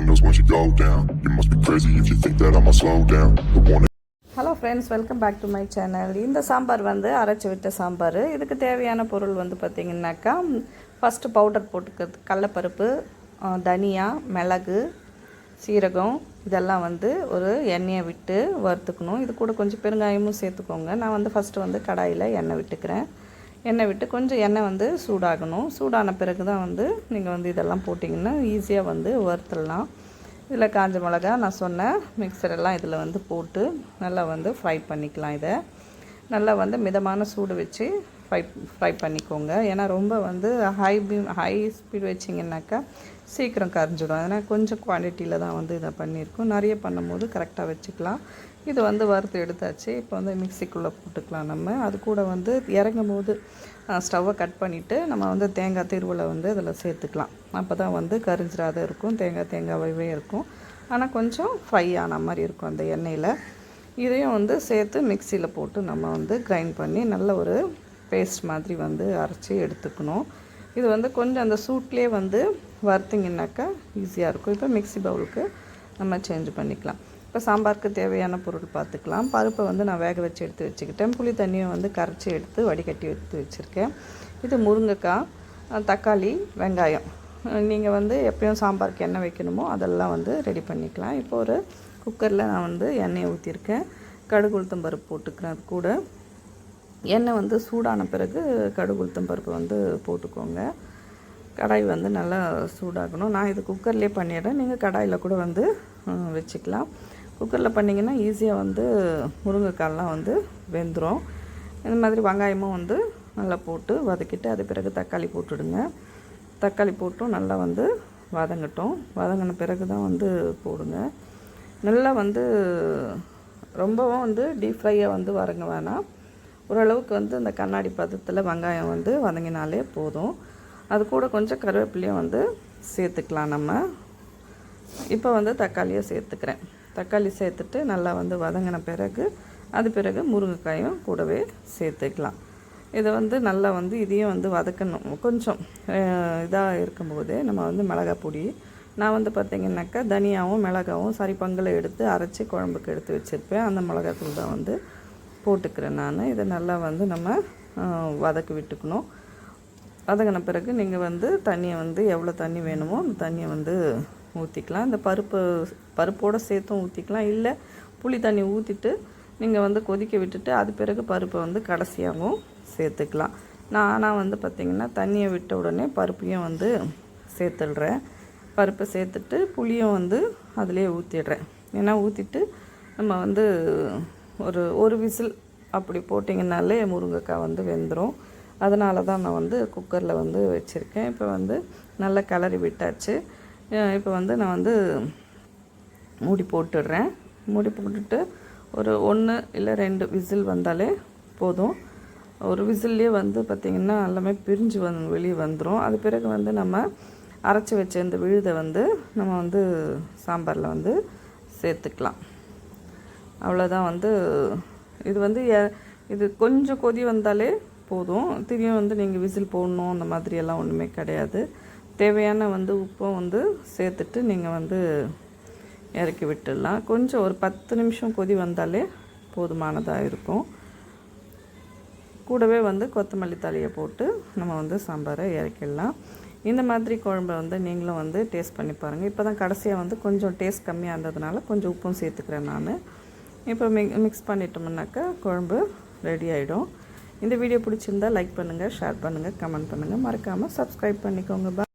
windows once you go down. You must be crazy if you think that I'ma slow down. The one. Hello friends, welcome back to my channel. இந்த சாம்பார் வந்து அரைச்சி விட்ட சாம்பார். இதுக்கு தேவையான பொருள் வந்து பார்த்திங்கனாக்கா, ஃபஸ்ட்டு பவுடர் போட்டுக்கிறது கடலப்பருப்பு, தனியா, மிளகு, சீரகம் இதெல்லாம் வந்து ஒரு எண்ணெயை விட்டு வறுத்துக்கணும். இது கூட கொஞ்சம் பெருங்காயமும் சேர்த்துக்கோங்க. நான் வந்து ஃபஸ்ட்டு வந்து கடாயில் எண்ணெய் விட்டுக்கிறேன். எண்ணெய் விட்டு கொஞ்சம் எண்ணெய் வந்து சூடாகணும். சூடான பிறகு தான் வந்து நீங்கள் வந்து இதெல்லாம் போட்டிங்கன்னா ஈஸியாக வந்து வறுத்துடலாம். இதில் காஞ்ச மிளகா நான் சொன்ன மிக்சரெல்லாம் இதில் வந்து போட்டு நல்லா வந்து ஃப்ரை பண்ணிக்கலாம். இதை நல்லா வந்து மிதமான சூடு வச்சு ஃப்ரை பண்ணிக்கோங்க. ஏன்னா ரொம்ப வந்து ஹை ஸ்பீட் வச்சிங்கன்னாக்கா சீக்கிரம் கரைஞ்சிடும். அதனால் கொஞ்சம் குவான்டிட்டியில் தான் வந்து இதை பண்ணியிருக்கோம். நிறைய பண்ணும்போது கரெக்டாக வச்சுக்கலாம். இது வந்து வறுத்து எடுத்தாச்சு. இப்போ வந்து மிக்சிக்குள்ளே போட்டுக்கலாம். நம்ம அது கூட வந்து இறங்கும் போது ஸ்டவ்வை கட் பண்ணிவிட்டு நம்ம வந்து தேங்காய் திருவலை வந்து இதில் சேர்த்துக்கலாம். அப்போ தான் வந்து கரிஞ்சிடாத இருக்கும். தேங்காவே இருக்கும். ஆனால் கொஞ்சம் ஃப்ரை ஆன மாதிரி இருக்கும் அந்த எண்ணெயில். இதையும் வந்து சேர்த்து மிக்சியில் போட்டு நம்ம வந்து கிரைண்ட் பண்ணி நல்ல ஒரு பேஸ்ட் மாதிரி வந்து அரைச்சி எடுத்துக்கணும். இது வந்து கொஞ்சம் அந்த சூட்லேயே வந்து வறுத்திங்கனாக்கா ஈஸியாக இருக்கும். இப்போ மிக்சி பவுலுக்கு நம்ம சேஞ்ச் பண்ணிக்கலாம். இப்போ சாம்பாருக்கு தேவையான பொருள் பார்த்துக்கலாம். பருப்பை வந்து நான் வேக வச்சு எடுத்து வச்சுக்கிட்டேன். புளி தண்ணியை வந்து கரைச்சி எடுத்து வடிகட்டி எடுத்து வச்சுருக்கேன். இது முருங்கைக்காய், தக்காளி, வெங்காயம். நீங்கள் வந்து எப்பயும் சாம்பாருக்கு எண்ணெய் வைக்கணுமோ அதெல்லாம் வந்து ரெடி பண்ணிக்கலாம். இப்போ ஒரு குக்கரில் நான் வந்து எண்ணெயை ஊற்றிருக்கேன். கடுகு உளுத்தம் பருப்பு போட்டுக்கிறேன். அது கூட எண்ணெய் வந்து சூடான பிறகு கடுகு உளுத்தம் பருப்பு வந்து போட்டுக்கோங்க. கடாய் வந்து நல்லா சூடாகணும். நான் இது குக்கர்லேயே பண்ணிடுறேன். நீங்கள் கடாயில் கூட வந்து வச்சுக்கலாம். குக்கரில் பண்ணிங்கன்னா ஈஸியாக வந்து முருங்கைக்காயெலாம் வந்து வெந்துடும். இந்த மாதிரி வெங்காயமும் வந்து நல்லா போட்டு வதக்கிட்டு அது பிறகு தக்காளி போட்டுடுங்க. தக்காளி போட்டும் நல்லா வந்து வதங்கட்டும். வதங்கின பிறகு தான் வந்து போடுங்க. நல்லா வந்து ரொம்பவும் வந்து டீப் ஃப்ரையாக வந்து வதங்க வேணாம். ஓரளவுக்கு வந்து இந்த கண்ணாடி பதத்தில் வெங்காயம் வந்து வதங்கினாலே போதும். அது கூட கொஞ்சம் கருவேப்பிலையும் வந்து சேர்த்துக்கலாம் நம்ம. இப்போ வந்து தக்காளியை சேர்த்துக்கிறேன். தக்காளி சேர்த்துட்டு நல்லா வந்து வதங்கின பிறகு அது பிறகு முருங்கைக்காயும் கூடவே சேர்த்துக்கலாம். இதை வந்து நல்லா வந்து இதையும் வந்து வதக்கணும். கொஞ்சம் இதாக இருக்கும்போதே நம்ம வந்து மிளகாய் பொடி, நான் வந்து பார்த்திங்கனாக்கா தனியாகவும் மிளகாவும் சரி பங்கில் எடுத்து அரைச்சி குழம்புக்கு எடுத்து வச்சுருப்பேன். அந்த மிளகாத்தூள் தான் வந்து போட்டுக்கிறேன் நான். இதை நல்லா வந்து நம்ம வதக்கி விட்டுக்கணும். வதங்கின பிறகு நீங்கள் வந்து தண்ணியை வந்து எவ்வளோ தண்ணி வேணுமோ அந்த தண்ணியை வந்து ஊற்றிக்கலாம். இந்த பருப்போடு சேர்த்தும் ஊற்றிக்கலாம். இல்லை புளி தண்ணி ஊற்றிட்டு நீங்கள் வந்து கொதிக்க விட்டுட்டு அது பிறகு பருப்பை வந்து கடைசியாகவும் சேர்த்துக்கலாம். நான் வந்து பார்த்திங்கன்னா தண்ணியை விட்ட உடனே பருப்பையும் வந்து சேர்த்துடுறேன். பருப்பை சேர்த்துட்டு புளியும் வந்து அதிலே ஊற்றிடுறேன். ஏன்னா ஊற்றிட்டு நம்ம வந்து ஒரு விசில் அப்படி போட்டிங்கனாலே முருங்கைக்காய் வந்து வெந்துடும். அதனால தான் நான் வந்து குக்கரில் வந்து வச்சுருக்கேன். இப்போ வந்து நல்லா கிளறி விட்டாச்சு. இப்போ வந்து நான் வந்து மூடி போட்டுடுறேன். மூடி போட்டுட்டு ஒரு 1 இல்லை 2 விசில் வந்தாலே போதும். ஒரு விசில்லே வந்து பார்த்திங்கன்னா எல்லாமே பிரிஞ்சு வெளியே வந்துடும். அது பிறகு வந்து நம்ம அரைச்சி வச்ச இந்த விழுதை வந்து நம்ம வந்து சாம்பாரில் வந்து சேர்த்துக்கலாம். அவ்வளோதான். வந்து இது வந்து இது கொஞ்சம் கொதி வந்தாலே போதும். திரும்பியும் வந்து நீங்கள் விசில் போடணும் அந்த மாதிரியெல்லாம் ஒன்றுமே கிடையாது. தேவையான வந்து உப்பும் வந்து சேர்த்துட்டு நீங்கள் வந்து இறக்கி விட்டுடலாம். கொஞ்சம் ஒரு 10 நிமிஷம் கொதி வந்தாலே போதுமானதாக இருக்கும். கூடவே வந்து கொத்தமல்லி தழையை போட்டு நம்ம வந்து சாம்பாரை இறக்கிடலாம். இந்த மாதிரி குழம்பை வந்து நீங்களும் வந்து டேஸ்ட் பண்ணி பாருங்கள். இப்போ தான் கடைசியாக வந்து கொஞ்சம் டேஸ்ட் கம்மியாக இருந்ததுனால கொஞ்சம் உப்பும் சேர்த்துக்கிறேன் நான். இப்போ மிக்ஸ் பண்ணிட்டோம்னாக்கா குழம்பு ரெடி ஆகிடும். இந்த வீடியோ பிடிச்சிருந்தால் லைக் பண்ணுங்கள், ஷேர் பண்ணுங்கள், கமெண்ட் பண்ணுங்கள். மறக்காமல் சப்ஸ்கிரைப் பண்ணிக்கோங்க.